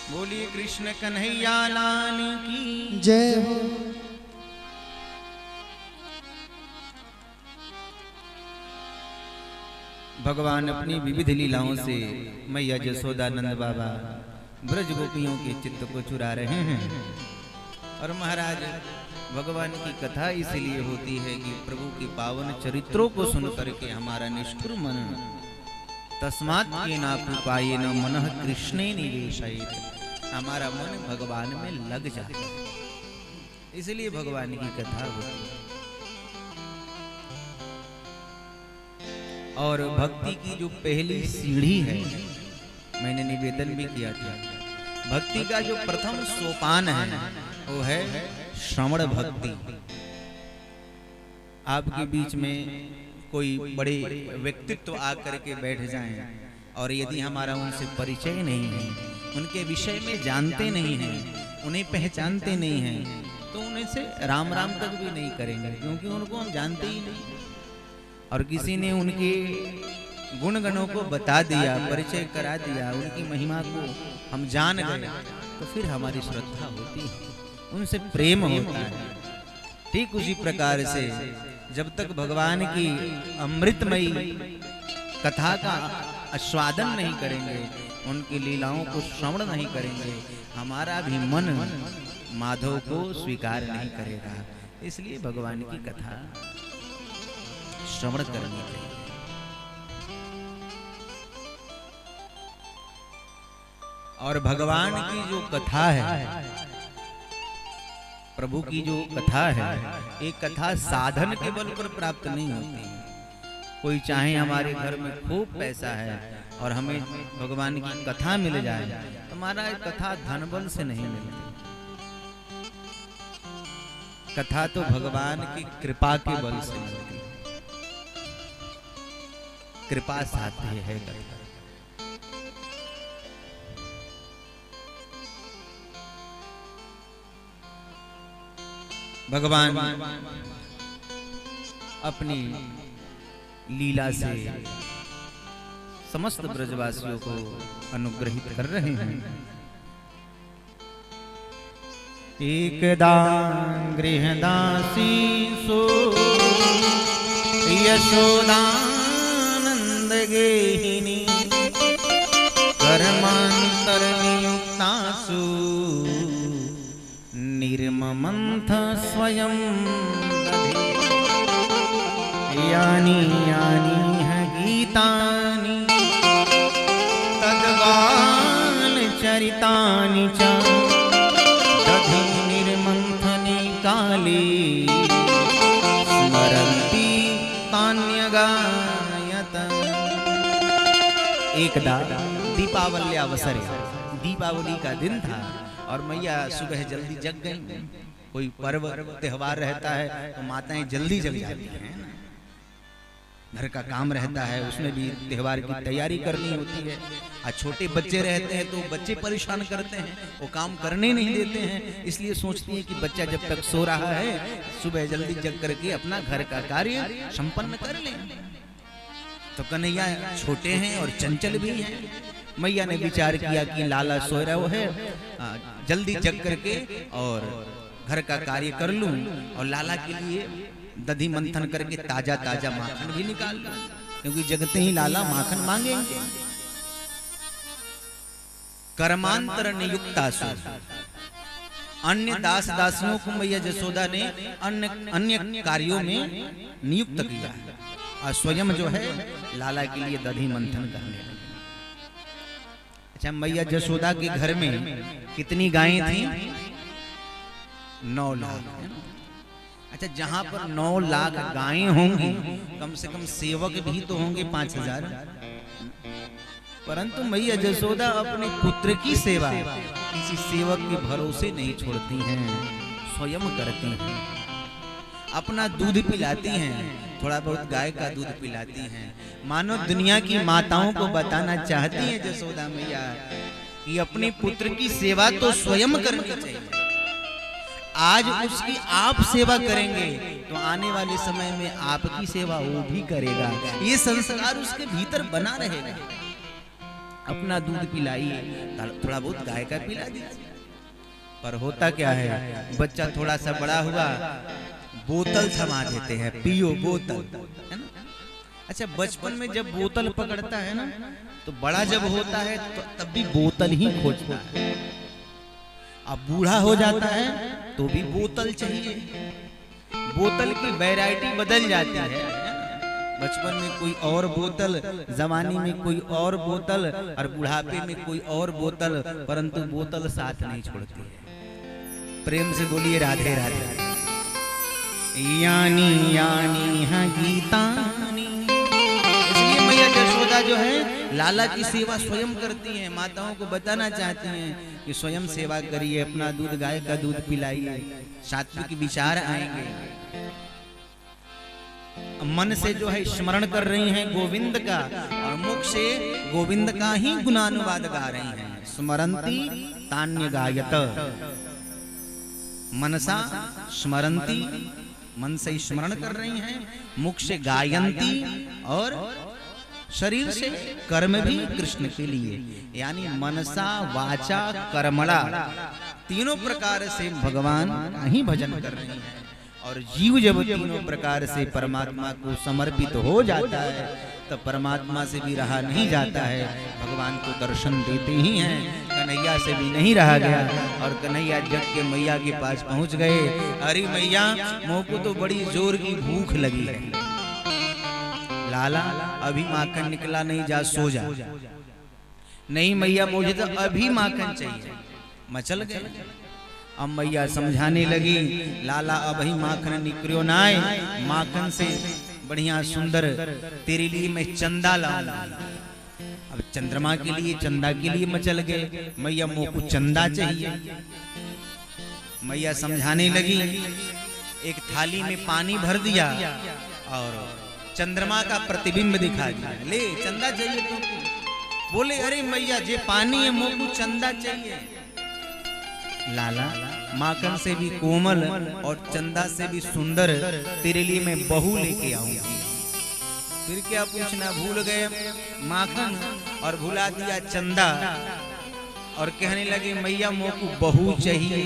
बोलिए कृष्ण कन्हैया लाल की जय हो। भगवान अपनी विविध लीलाओं से मैया जसोदा नंद बाबा ब्रज गोपियों के चित्त को चुरा रहे हैं। और महाराज भगवान की कथा इसलिए होती है कि प्रभु के पावन चरित्रों को सुन करके हमारा निष्ठुर मन तस्मात् केनापुपायेन मनः कृष्णे निवेशयेत्, हमारा मन भगवान में लग जाता है, इसलिए भगवान की कथा होती है। और भक्ति की जो पहली सीढ़ी है, मैंने निवेदन भी किया था, भक्ति का जो प्रथम सोपान है वो है श्रवण भक्ति। आपके बीच में कोई बड़े व्यक्तित्व आकर के बैठ जाएं और यदि हमारा उनसे परिचय नहीं है, उनके विषय में जानते नहीं हैं, उन्हें पहचानते नहीं हैं, तो उन्हें से राम राम तक भी नहीं करेंगे, क्योंकि उनको हम जानते ही नहीं। और किसी ने उनके गुण गणों को बता दिया, परिचय करा दिया, उनकी महिमा को हम जान गए, तो फिर हमारी श्रद्धा होती है, उनसे प्रेम होता है। ठीक उसी प्रकार से जब तक भगवान की अमृतमयी कथा का आस्वादन नहीं करेंगे, उनकी लीलाओं को श्रवण नहीं करेंगे, हमारा भी मन माधव को स्वीकार नहीं करेगा। इसलिए भगवान की कथा श्रवण करनी चाहिए। और भगवान की जो कथा है, प्रभु की जो कथा है, एक कथा साधन के बल पर प्राप्त नहीं होती है। कोई चाहे हमारे घर में खूब पैसा है और हमें भगवान की कथा मिल जाए, तो हमारा कथा धन बल से नहीं मिलती। कथा तो भगवान की कृपा के बल से मिलती है, कृपा साध्य है कथा। भगवान अपनी लीला से समस्त ब्रजवासियों को अनुग्रहित कर रहे हैं। एकदा गृहदासी सो यशोदानंद गेहिनी कर्मांतर नियुक्तासु निर्ममंथ स्वयं यानी यानी है गीतानि तद्गान चरितानि च दधि निर्मंथने काले स्मरन्ति तान्यगायत। एकदा दीपावली अवसर, दीपावली का दिन था और मैया सुबह जल्दी जग गई। कोई पर्व त्योहार रहता है तो माताएं जल्दी जग जाती हैं, घर का काम रहता है, उसमें भी त्योहार की तैयारी करनी होती है। और छोटे बच्चे रहते हैं तो बच्चे परेशान करते हैं, वो काम करने नहीं देते हैं, इसलिए सोचती है कि बच्चा जब तक सो रहा है सुबह जल्दी जग करके अपना घर का कार्य संपन्न कर लें। तो कन्हैया छोटे हैं और चंचल भी हैं। मैया ने विचार किया कि लाला सो रहा है, जल्दी जग करके और घर का कार्य कर लूं और लाला के लिए दधी मंथन करके ताजा ताजा माखन भी निकाल लूं, क्योंकि जगते ही लाला माखन मांगेंगे। कर्मांतर नियुक्तासु, अन्य दास दासियों को मैया जसोदा ने अन्य कार्यों में नियुक्त किया और स्वयं जो है लाला के लिए दधी मंथन करने लगी। अच्छा, मैया जसोदा के घर में कितनी गायें थी? 9 लाख। अच्छा, जहां पर 9 लाख गायें होंगी, कम से कम सेवक भी तो होंगे 5000। परंतु मैया जसोदा अपने पुत्र की सेवा किसी सेवक के भरोसे नहीं छोड़ती हैं, स्वयं करती हैं। अपना दूध पिलाती हैं, थोड़ा बहुत गाय का दूध पिलाती हैं। मानो दुनिया की माताओं को बताना चाहती हैं जसोदा मैया कि अपने पुत्र की सेवा तो स्वयं करनी चाहिए। आज उसकी आप सेवा करेंगे तो आने वाले समय में आपकी सेवा वो भी करेगा। ये संस्कार उसके भीतर बना रहेगा। अपना दूध पिलाइए, थोड़ा बहुत गाय का पिला दीजिए। पर होता क्या है, बच्चा थोड़ा सा बड़ा हुआ, बोतल थमा देते हैं, पियो बोतल, है ना। अच्छा, बचपन में जब बोतल पकड़ता है ना, तो बड़ा जब होता है तो तब भी बोतल ही खोजता है। अब बूढ़ा हो जाता है तो भी बोतल चाहिए। बोतल की वैरायटी बदल जाती है। बचपन में कोई और बोतल, जवानी में कोई और बोतल, और बुढ़ापे में कोई और बोतल, परंतु बोतल साथ नहीं छोड़ती है। प्रेम से बोलिए राधे राधे। यानी यानी हाँ गीतानी। इसलिए मैया यशोदा जो है लाला की सेवा स्वयं करती हैं। माताओं को बताना चाहती हैं कि स्वयं सेवा करिए, अपना दूध, गाय का दूध पिलाइए, सात्विक विचार आएंगे। मन से जो है स्मरण कर रही हैं गोविंद का, और मुख से गोविंद का ही गुणानुवाद गा रही हैं। स्मरंती तान्य गायत, मनसा स्मरंती, मन से स्मरण कर रही हैं, मुख से गायंती, और शरीर से कर्म भी कृष्ण के लिए, यानी मनसा वाचा कर्मणा, तीनों प्रकार से भगवान का ही भजन कर रही हैं। और जीव जब तीनों प्रकार से परमात्मा को समर्पित हो जाता है, तब परमात्मा से भी रहा नहीं जाता है, भगवान को दर्शन देते ही हैं। कन्हैया से भी नहीं रहा गया, और कन्हैया जग के मैया के पास पहुंच गए। अरे मैया, मोह को तो बड़ी जोर की भूख लगी है। लाला, अभी माखन निकला नहीं, जा सो जा। नहीं मैया, मुझे तो अभी माखन चाहिए। मचल गए। अब मैया समझाने लगी, लाला अभी माखन निकलो ना, माखन से बढ़िया सुंदर तेरे लिए मैं चंदा लाऊंगा। अब चंद्रमा के लिए, चंदा के लिए मचल गए। मैया, मोह को चंदा चाहिए। मैया समझाने लगी, एक थाली में पानी भर दिया और चंद्रमा का प्रतिबिंब दिखा दिया, ले चंदा चाहिए तुमको। बोले अरे मैया, जे पानी है, मोह को चंदा चाहिए। लाला, माखन से भी कोमल और चंदा से भी सुंदर तेरे लिए मैं बहू लेके आऊंगी। फिर क्या पूछना, भूल गए माखन और भुला दिया चंदा, और कहने लगे मैया, मोह को बहू चाहिए।